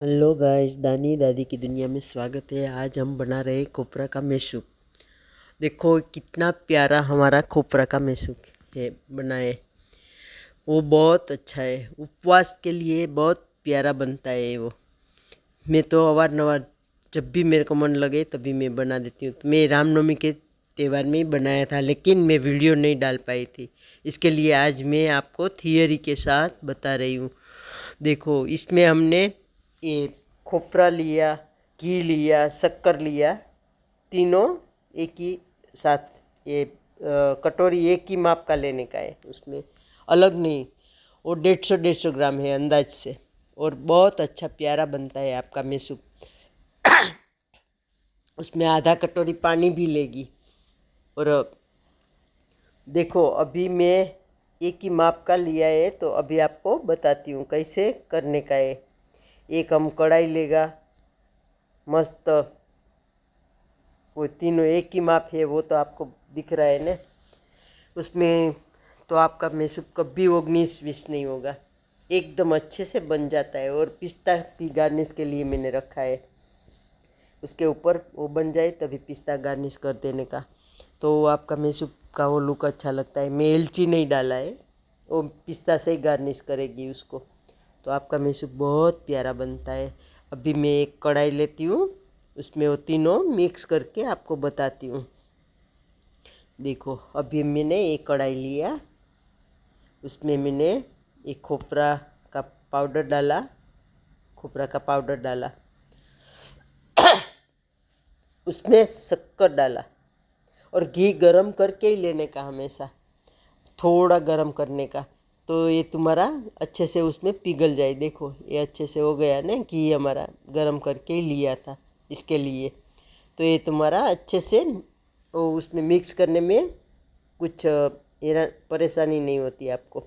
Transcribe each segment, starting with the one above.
Hello guys, दानी दादी की दुनिया में स्वागत है। आज हम बना रहे हैं खोपरा का मैशूक। देखो कितना प्यारा हमारा खोपरा का मैशूक है बनाए। वो बहुत अच्छा है, उपवास के लिए बहुत प्यारा बनता है वो। मैं तो अवारनवार जब भी मेरे को मन लगे तभी मैं बना देती हूँ। तो मैं रामनवमी के त्यौहार में ही बनाया था, लेकिन मैं वीडियो नहीं डाल पाई थी। इसके लिए आज मैं आपको थियरी के साथ बता रही हूँ। देखो इसमें हमने ये खोपरा लिया, घी लिया, शक्कर लिया, तीनों एक ही साथ। ये कटोरी एक ही माप का लेने का है, उसमें अलग नहीं। वो 150 ग्राम है अंदाज से, और बहुत अच्छा प्यारा बनता है आपका मैसूप। उसमें आधा कटोरी पानी भी लेगी। और देखो अभी मैं एक ही माप का लिया है, तो अभी आपको बताती हूँ कैसे करने का है। एक हम कढ़ाई लेगा मस्त, वो तीनों एक ही माप है, वो तो आपको दिख रहा है ना। उसमें तो आपका मैसूप कभी 19-20 नहीं होगा, एकदम अच्छे से बन जाता है। और पिस्ता भी गार्निश के लिए मैंने रखा है, उसके ऊपर वो बन जाए तभी पिस्ता गार्निश कर देने का, तो वो आपका मैसूप का वो लुक अच्छा लगता है। मैं एलची नहीं डाला है, वो पिस्ता से ही गार्निश करेगी उसको, तो आपका मैसूप बहुत प्यारा बनता है। अभी मैं एक कढ़ाई लेती हूँ, उसमें वो तीनों मिक्स करके आपको बताती हूँ। देखो अभी मैंने एक कढ़ाई लिया, उसमें मैंने एक खोपरा का पाउडर डाला, खोपरा का पाउडर डाला, उसमें शक्कर डाला। और घी गरम करके ही लेने का, हमेशा थोड़ा गरम करने का, तो ये तुम्हारा अच्छे से उसमें पिघल जाए। देखो ये अच्छे से हो गया ना, घी हमारा गरम करके ही लिया था इसके लिए। तो ये तुम्हारा अच्छे से वो उसमें मिक्स करने में कुछ ये परेशानी नहीं होती आपको।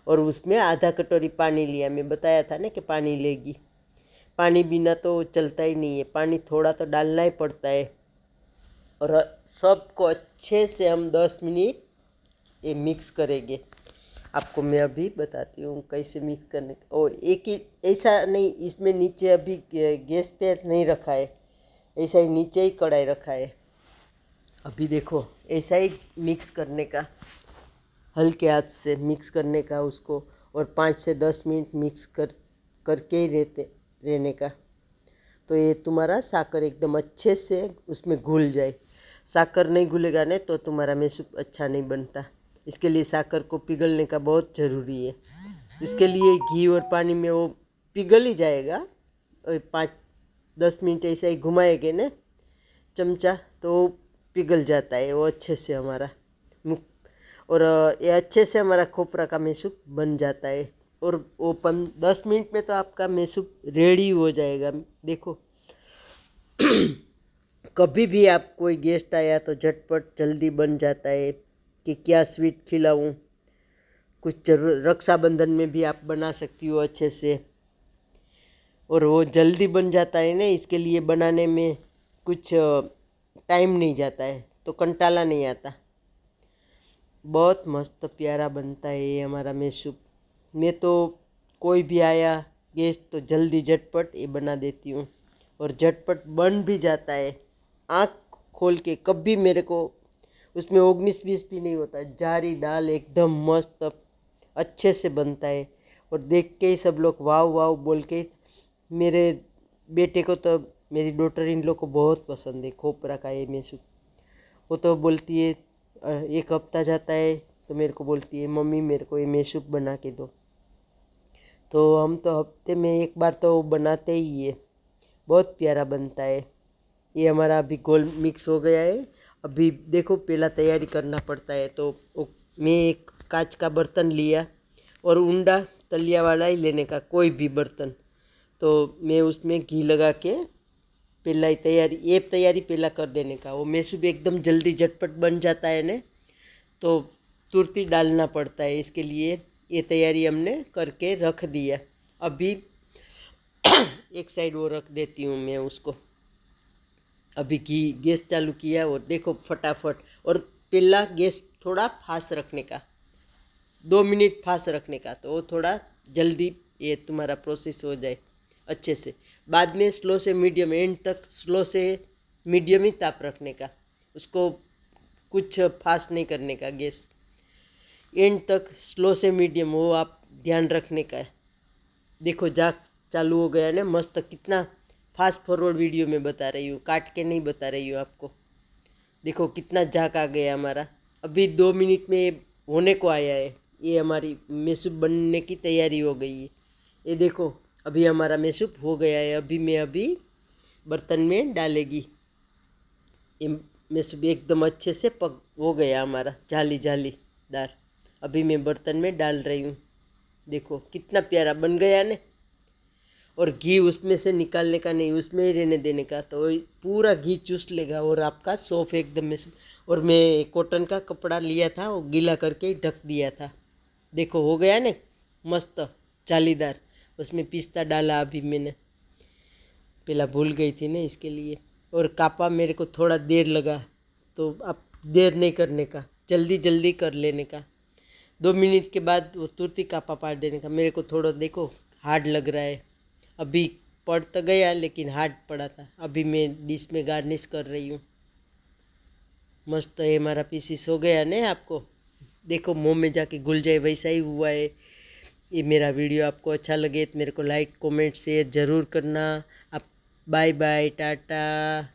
और उसमें आधा कटोरी पानी लिया, मैं बताया था ना कि पानी लेगी। पानी बिना तो चलता ही नहीं है, पानी थोड़ा तो डालना ही पड़ता है। और सबको अच्छे से हम 10 मिनट ये मिक्स करेंगे। आपको मैं अभी बताती हूँ कैसे मिक्स करने का। और एक ही ऐसा नहीं, इसमें नीचे अभी गैस पे नहीं रखा है, ऐसा ही नीचे ही कढ़ाई रखा है। अभी देखो ऐसा ही मिक्स करने का, हल्के हाथ से मिक्स करने का उसको। और 5 से 10 मिनट मिक्स करके ही रहने का, तो ये तुम्हारा साकर एकदम अच्छे से उसमें घुल जाए। साकर नहीं घुलेगा ना तो तुम्हारा मैसूप अच्छा नहीं बनता। इसके लिए साकर को पिघलने का बहुत ज़रूरी है। इसके लिए घी और पानी में वो पिघल ही जाएगा। और 5-10 मिनट ऐसा ही घुमाएंगे ना चमचा, तो वो पिघल जाता है वो अच्छे से हमारा। और ये अच्छे से हमारा खोपरा का मैसूप बन जाता है। और वो 10 मिनट में तो आपका मैसूप रेडी हो जाएगा। देखो कभी भी आप कोई गेस्ट आया तो झटपट जल्दी बन जाता है कि क्या स्वीट खिलाऊं। कुछ जरूर रक्षाबंधन में भी आप बना सकती हो अच्छे से, और वो जल्दी बन जाता है ना। इसके लिए बनाने में कुछ टाइम नहीं जाता है, तो कंटाला नहीं आता। बहुत मस्त प्यारा बनता है ये हमारा मैसूप। मैं तो कोई भी आया गेस्ट तो जल्दी झटपट ये बना देती हूँ, और झटपट बन भी जाता है। आँख खोल के कभी मेरे को उसमें 19-20 भी नहीं होता, जारी दाल एकदम मस्त अच्छे से बनता है। और देख के ही सब लोग वाव वाव बोल के, मेरे बेटे को तो, मेरी डॉटर इन लोग को बहुत पसंद है खोपरा का ये मैसूप। वो तो बोलती है, एक हफ्ता जाता है तो मेरे को बोलती है मम्मी मेरे को ये मैसूप बना के दो। तो हम तो हफ्ते में एक बार तो बनाते ही है, बहुत प्यारा बनता है। ये हमारा अभी गोल मिक्स हो गया है। अभी देखो पहला तैयारी करना पड़ता है, तो मैं एक कांच का बर्तन लिया, और उंडा तलिया वाला ही लेने का, कोई भी बर्तन। तो मैं उसमें घी लगा के पहला ही तैयारी पहला कर देने का। वो मैसूप एकदम जल्दी झटपट बन जाता है ना, तो तुरंत ही डालना पड़ता है। इसके लिए ये तैयारी हमने करके रख दिया। अभी एक साइड वो रख देती हूँ मैं उसको। अभी घी गैस चालू किया, और देखो फटाफट। और पहला गैस थोड़ा फास्ट रखने का, 2 मिनट फास्ट रखने का, तो वो थोड़ा जल्दी ये तुम्हारा प्रोसेस हो जाए। अच्छे से। बाद में स्लो से मीडियम, एंड तक स्लो से मीडियम ही ताप रखने का, उसको कुछ फास्ट नहीं करने का गैस। एंड तक स्लो से मीडियम, वो आप ध्यान रखने का है। देखो झाग चालू हो गया ना मस्त, कितना फास्ट फॉरवर्ड वीडियो में बता रही हूँ, काट के नहीं बता रही हूँ आपको। देखो कितना झाग आ गया हमारा, अभी 2 मिनट में होने को आया है। ये हमारी मेसूप बनने की तैयारी हो गई है। ये देखो अभी हमारा मेसूप हो गया है। अभी बर्तन में डालेगी। ये मेसूप एकदम अच्छे से पक हो गया हमारा, जाली जालीदार। अभी मैं बर्तन में डाल रही हूँ। देखो कितना प्यारा बन गया ने। और घी उसमें से निकालने का नहीं, उसमें ही रहने देने का, तो पूरा घी चूस लेगा और आपका सॉफ्ट एकदम में। और मैं कॉटन का कपड़ा लिया था, वो गीला करके ही ढक दिया था। देखो हो गया ने मस्त जालीदार। उसमें पिस्ता डाला अभी मैंने, पहला भूल गई थी ना इसके लिए। और कापा मेरे को थोड़ा देर लगा, तो आप देर नहीं करने का, जल्दी जल्दी कर लेने का। 2 मिनट के बाद वो तुरंत ही कापा पार देने का। मेरे को थोड़ा देखो हार्ड लग रहा है, अभी पड़ तो गया लेकिन हार्ड पड़ा था। अभी मैं डिश में गार्निश कर रही हूँ। मस्त है हमारा पीसीस हो गया ने। आपको देखो मुँह में जाके घुल जाए वैसा ही हुआ है। ये मेरा वीडियो आपको अच्छा लगे तो मेरे को लाइक कमेंट शेयर ज़रूर करना। आप बाय बाय टाटा।